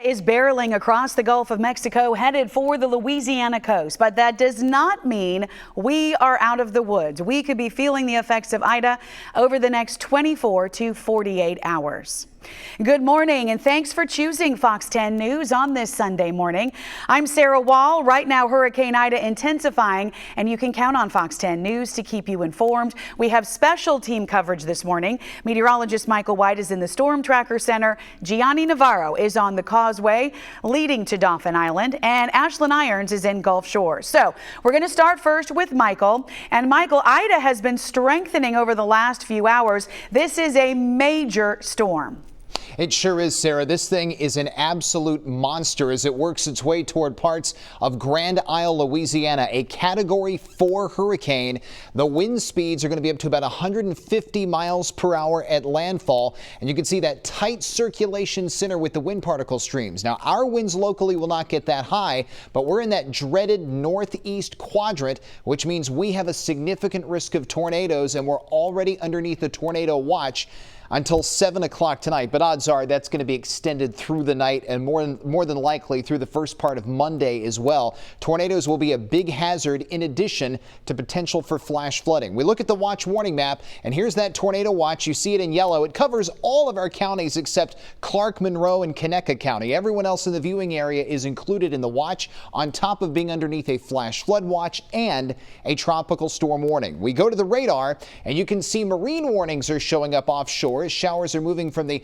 is barreling across the Gulf of Mexico, headed for the Louisiana coast. But that does not mean we are out of the woods. We could be feeling the effects of Ida over the next 24 to 48 hours. Good morning, and thanks for choosing Fox 10 News on this Sunday morning. I'm Sarah Wall. Right now, Hurricane Ida intensifying, and you can count on Fox 10 News to keep you informed. We have special team coverage this morning. Meteorologist Michael White is in the STORMTracker Center. Gianni Navarro is on the causeway leading to Dauphin Island, and Ashlyn Irons is in Gulf Shore. So we're going to start first with Michael. And Michael, Ida has been strengthening over the last few hours. This is a major storm. It sure is, Sarah. This thing is an absolute monster as it works its way toward parts of Grand Isle, Louisiana, a Category 4 hurricane. The wind speeds are going to be up to about 150 miles per hour at landfall, and you can see that tight circulation center with the wind particle streams. Now, our winds locally will not get that high, but we're in that dreaded northeast quadrant, which means we have a significant risk of tornadoes, and we're already underneath the tornado watch until 7 o'clock tonight, but odds are that's going to be extended through the night and more than likely through the first part of Monday as well. Tornadoes will be a big hazard in addition to potential for flash flooding. We look at the watch warning map, and here's that tornado watch. You see it in yellow. It covers all of our counties except Clark, Monroe, and Conecuh County. Everyone else in the viewing area is included in the watch, on top of being underneath a flash flood watch and a tropical storm warning. We go to the radar, and you can see marine warnings are showing up offshore. As showers are moving from the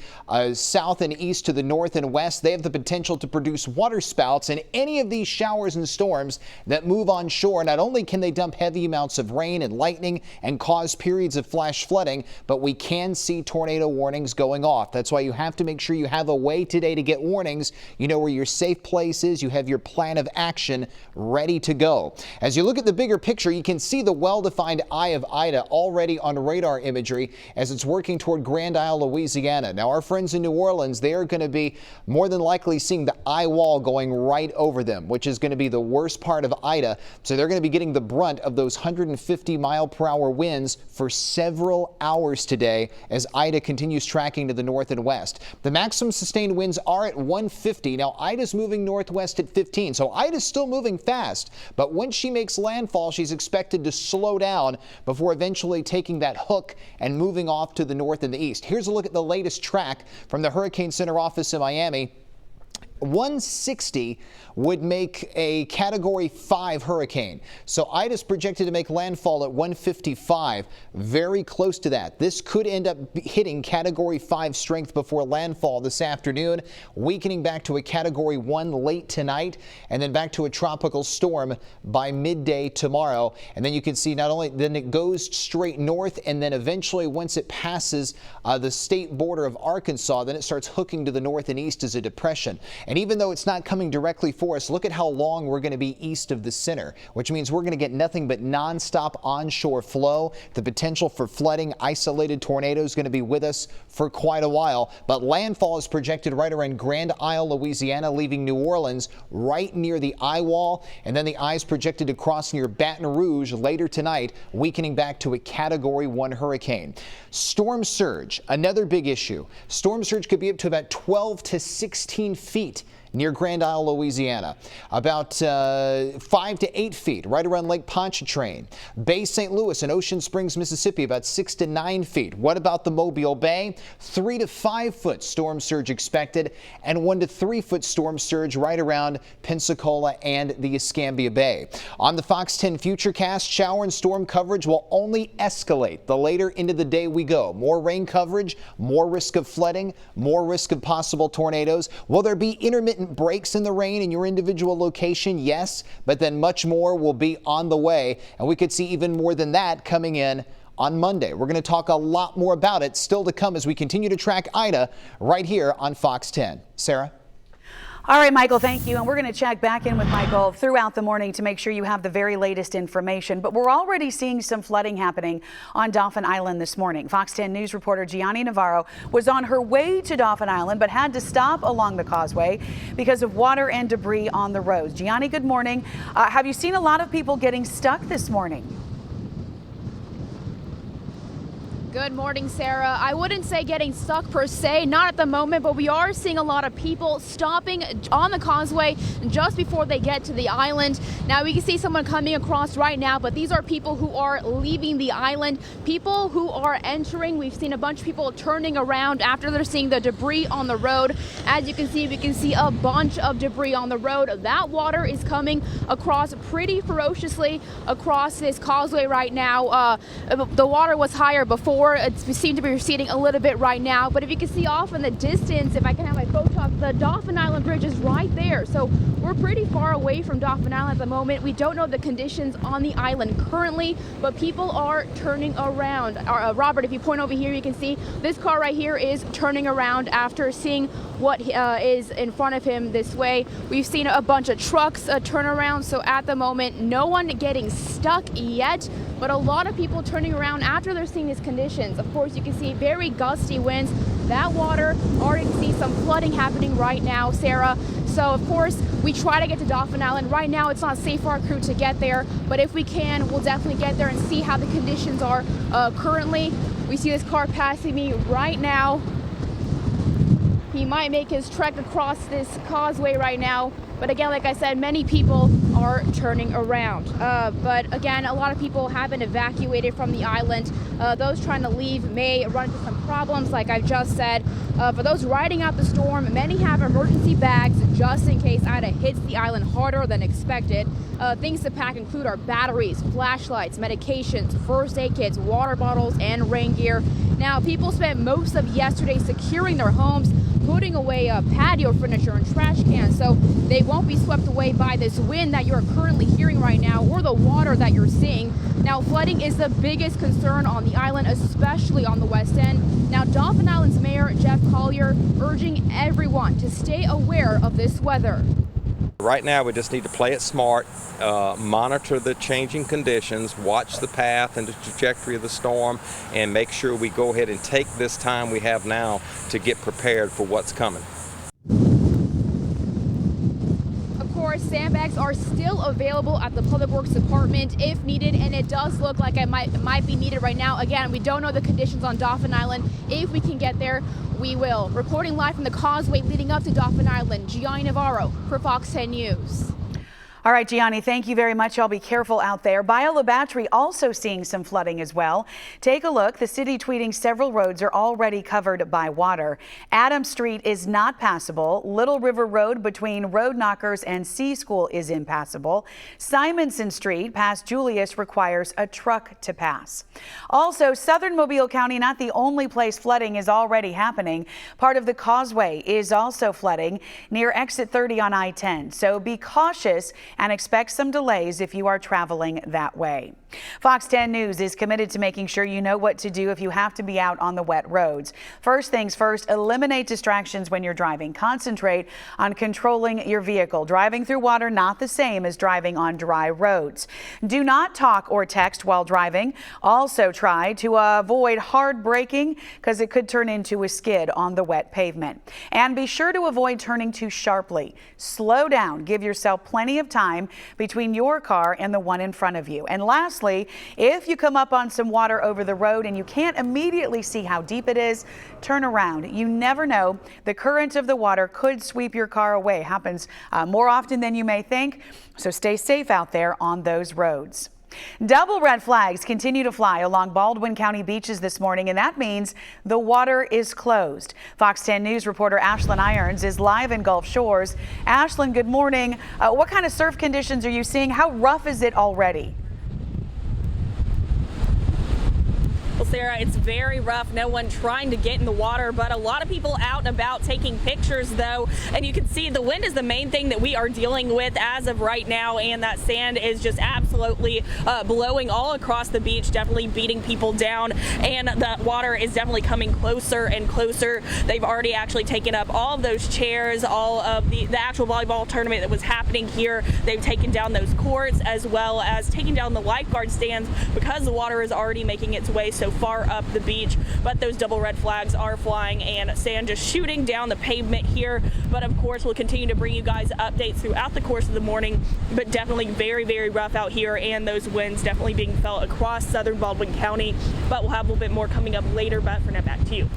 south and east to the north and west, they have the potential to produce water spouts, and any of these showers and storms that move onshore, not only can they dump heavy amounts of rain and lightning and cause periods of flash flooding, but we can see tornado warnings going off. That's why you have to make sure you have a way today to get warnings. You know where your safe place is. You have your plan of action ready to go. As you look at the bigger picture, you can see the well-defined eye of Ida already on radar imagery as it's working toward Grand Isle, Louisiana. Now, our friends in New Orleans, they are going to be more than likely seeing the eye wall going right over them, which is going to be the worst part of Ida. So they're going to be getting the brunt of those 150 mile per hour winds for several hours today as Ida continues tracking to the north and west. The maximum sustained winds are at 150. Now, Ida's moving northwest at 15, so Ida's still moving fast, but when she makes landfall, she's expected to slow down before eventually taking that hook and moving off to the north and the east. Here's a look at the latest track from the Hurricane Center office in Miami. 160 would make a Category 5 hurricane. So Ida's projected to make landfall at 155, very close to that. This could end up hitting Category 5 strength before landfall this afternoon, weakening back to a Category 1 late tonight, and then back to a tropical storm by midday tomorrow. And then you can see not only then it goes straight north, and then eventually once it passes the state border of Arkansas, then it starts hooking to the north and east as a depression. And even though it's not coming directly for us, look at how long we're going to be east of the center, which means we're going to get nothing but nonstop onshore flow. The potential for flooding, isolated tornadoes going to be with us for quite a while. But landfall is projected right around Grand Isle, Louisiana, leaving New Orleans right near the eye wall. And then the eye is projected to cross near Baton Rouge later tonight, weakening back to a Category 1 hurricane. Storm surge, another big issue. Storm surge could be up to about 12 to 16 feet near Grand Isle, Louisiana. About 5 to 8 feet right around Lake Pontchartrain. Bay St. Louis and Ocean Springs, Mississippi, about 6 to 9 feet. What about the Mobile Bay? 3 to 5 foot storm surge expected, and 1 to 3 foot storm surge right around Pensacola and the Escambia Bay. On the Fox 10 Futurecast, shower and storm coverage will only escalate the later into the day we go. More rain coverage, more risk of flooding, more risk of possible tornadoes. Will there be intermittent breaks in the rain in your individual location? Yes, but then much more will be on the way, and we could see even more than that coming in on Monday. We're going to talk a lot more about it still to come as we continue to track Ida right here on Fox 10. Sarah? All right, Michael, thank you. And we're going to check back in with Michael throughout the morning to make sure you have the very latest information. But we're already seeing some flooding happening on Dauphin Island this morning. Fox 10 News reporter Gianni Navarro was on her way to Dauphin Island, but had to stop along the causeway because of water and debris on the roads. Gianni, good morning. Have you seen a lot of people getting stuck this morning? Good morning, Sarah. I wouldn't say getting stuck per se, not at the moment, but we are seeing a lot of people stopping on the causeway just before they get to the island. Now, we can see someone coming across right now, but these are people who are leaving the island. People who are entering, we've seen a bunch of people turning around after they're seeing the debris on the road. As you can see, we can see a bunch of debris on the road. That water is coming across pretty ferociously across this causeway right now. The water was higher before. It seemed to be receding a little bit right now, but if you can see off in the distance, if I can have my photog, the Dauphin Island Bridge is right there. So we're pretty far away from Dauphin Island at the moment. We don't know the conditions on the island currently, but people are turning around. Robert, if you point over here, you can see this car right here is turning around after seeing what is in front of him this way. We've seen a bunch of trucks turn around, so at the moment, no one getting stuck yet, but a lot of people turning around after they're seeing these conditions. Of course, you can see very gusty winds. That water, already see some flooding happening right now, Sarah. So, of course, we try to get to Dauphin Island. Right now, it's not safe for our crew to get there, but if we can, we'll definitely get there and see how the conditions are currently. We see this car passing me right now. He might make his trek across this causeway right now. But again, like I said, many people are turning around. But again, a lot of people have been evacuated from the island. Those trying to leave may run into some problems, like I've just said. For those riding out the storm, many have emergency bags just in case Ida hits the island harder than expected. Things to pack include our batteries, flashlights, medications, first aid kits, water bottles, and rain gear. Now, people spent most of yesterday securing their homes, putting away patio furniture and trash cans so they won't be swept away by this wind that you're currently hearing right now or the water that you're seeing. Now, flooding is the biggest concern on the island, especially on the west end. Now, Dauphin Island's Mayor Jeff Collier urging everyone to stay aware of this weather. Right now, we just need to play it smart, monitor the changing conditions, watch the path and the trajectory of the storm, and make sure we go ahead and take this time we have now to get prepared for what's coming. Sandbags are still available at the Public Works Department if needed, and it does look like it might be needed right now. Again, we don't know the conditions on Dauphin Island. If we can get there, we will. Reporting live from the causeway leading up to Dauphin Island, Gianni Navarro for Fox 10 News. All right, Gianni, thank you very much. Y'all be careful out there. BATRE also seeing some flooding as well. Take a look. The city tweeting several roads are already covered by water. Adams Street is not passable. Little River Road between Road Knockers and C School is impassable. Simonson Street past Julius requires a truck to pass. Also, southern Mobile County, not the only place flooding is already happening. Part of the causeway is also flooding near exit 30 on I-10. So be cautious and expect some delays if you are traveling that way. Fox 10 News is committed to making sure you know what to do if you have to be out on the wet roads. First things first, eliminate distractions when you're driving. Concentrate on controlling your vehicle. Driving through water, not the same as driving on dry roads. Do not talk or text while driving. Also try to avoid hard braking because it could turn into a skid on the wet pavement. And be sure to avoid turning too sharply. Slow down. Give yourself plenty of time between your car and the one in front of you. And lastly, if you come up on some water over the road and you can't immediately see how deep it is, turn around. You never know. The current of the water could sweep your car away. Happens more often than you may think. So stay safe out there on those roads. Double red flags continue to fly along Baldwin County beaches this morning, and that means the water is closed. Fox 10 News reporter Ashlyn Irons is live in Gulf Shores. Ashlyn, good morning. What kind of surf conditions are you seeing? How rough is it already? Well, Sarah, it's very rough. No one trying to get in the water, but a lot of people out and about taking pictures, though. And you can see the wind is the main thing that we are dealing with as of right now. And that sand is just absolutely blowing all across the beach, definitely beating people down. And the water is definitely coming closer and closer. They've already actually taken up all of those chairs, all of the actual volleyball tournament that was happening here. They've taken down those courts as well as taking down the lifeguard stands because the water is already making its way so far up the beach, but those double red flags are flying and sand just shooting down the pavement here. But of course, we'll continue to bring you guys updates throughout the course of the morning, but definitely very, very rough out here, and those winds definitely being felt across southern Baldwin County. But we'll have a little bit more coming up later. But for now, back to you.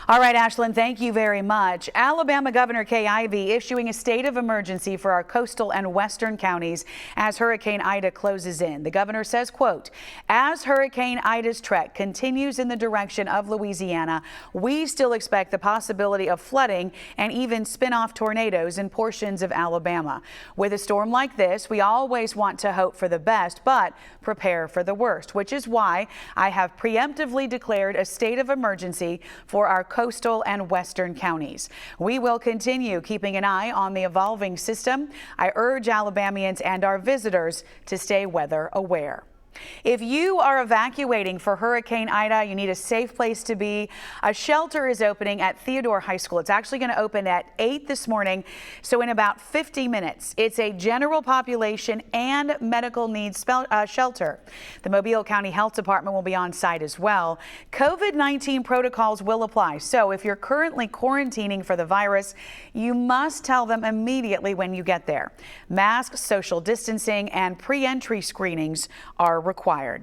All right, Ashlyn, thank you very much. Alabama Governor Kay Ivey issuing a state of emergency for our coastal and western counties as Hurricane Ida closes in. The governor says, quote, as Hurricane Ida's trek continues in the direction of Louisiana, we still expect the possibility of flooding and even spin-off tornadoes in portions of Alabama. With a storm like this, we always want to hope for the best, but prepare for the worst, which is why I have preemptively declared a state of emergency for our coastal and western counties. We will continue keeping an eye on the evolving system. I urge Alabamians and our visitors to stay weather aware. If you are evacuating for Hurricane Ida, you need a safe place to be. A shelter is opening at Theodore High School. It's actually going to open at 8 this morning, so in about 50 minutes. It's a general population and medical needs shelter. The Mobile County Health Department will be on site as well. COVID-19 protocols will apply, so if you're currently quarantining for the virus, you must tell them immediately when you get there. Masks, social distancing, and pre-entry screenings are required.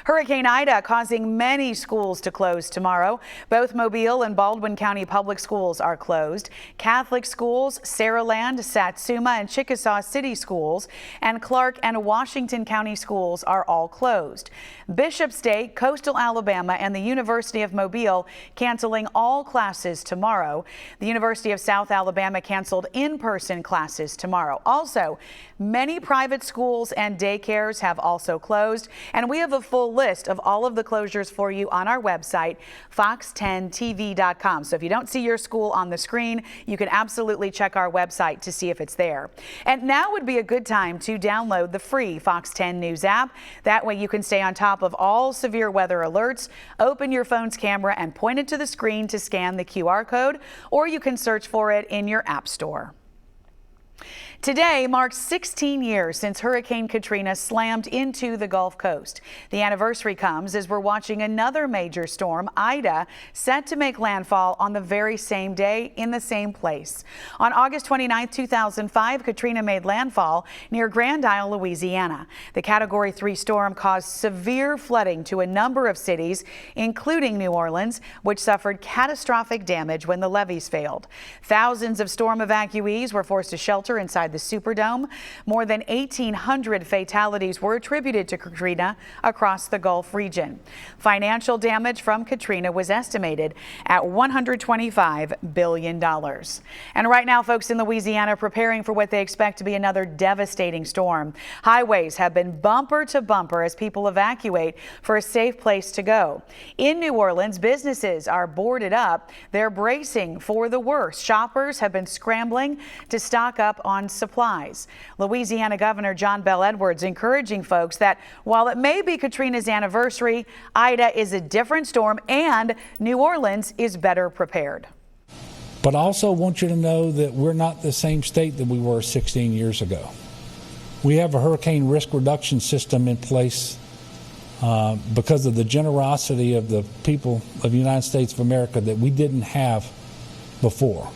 Hurricane Ida causing many schools to close tomorrow. Both Mobile and Baldwin County public schools are closed. Catholic schools, Saraland, Satsuma, and Chickasaw City schools, and Clark and Washington County schools are all closed. Bishop State, Coastal Alabama, and the University of Mobile canceling all classes tomorrow. The University of South Alabama canceled in-person classes tomorrow. Also, many private schools and daycares have also closed, and we have a full list of all of the closures for you on our website, fox10tv.com. So if you don't see your school on the screen, you can absolutely check our website to see if it's there. And now would be a good time to download the free Fox 10 News app. That way you can stay on top of all severe weather alerts. Open your phone's camera and point it to the screen to scan the QR code, or you can search for it in your app store. Today marks 16 years since Hurricane Katrina slammed into the Gulf Coast. The anniversary comes as we're watching another major storm, Ida, set to make landfall on the very same day in the same place. On August 29, 2005, Katrina made landfall near Grand Isle, Louisiana. The Category 3 storm caused severe flooding to a number of cities, including New Orleans, which suffered catastrophic damage when the levees failed. Thousands of storm evacuees were forced to shelter inside the Superdome. More than 1,800 fatalities were attributed to Katrina across the Gulf region. Financial damage from Katrina was estimated at $125 billion. And right now, folks in Louisiana preparing for what they expect to be another devastating storm. Highways have been bumper to bumper as people evacuate for a safe place to go. In New Orleans, businesses are boarded up. They're bracing for the worst. Shoppers have been scrambling to stock up on supplies. Louisiana Governor John Bel Edwards encouraging folks that while it may be Katrina's anniversary, Ida is a different storm and New Orleans is better prepared. But I also want you to know that we're not the same state that we were 16 years ago. We have a hurricane risk reduction system in place because of the generosity of the people of the United States of America that we didn't have before.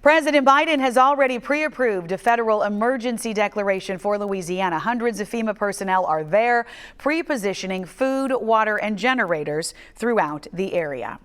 President Biden has already pre-approved a federal emergency declaration for Louisiana. Hundreds of FEMA personnel are there, pre-positioning food, water, and generators throughout the area.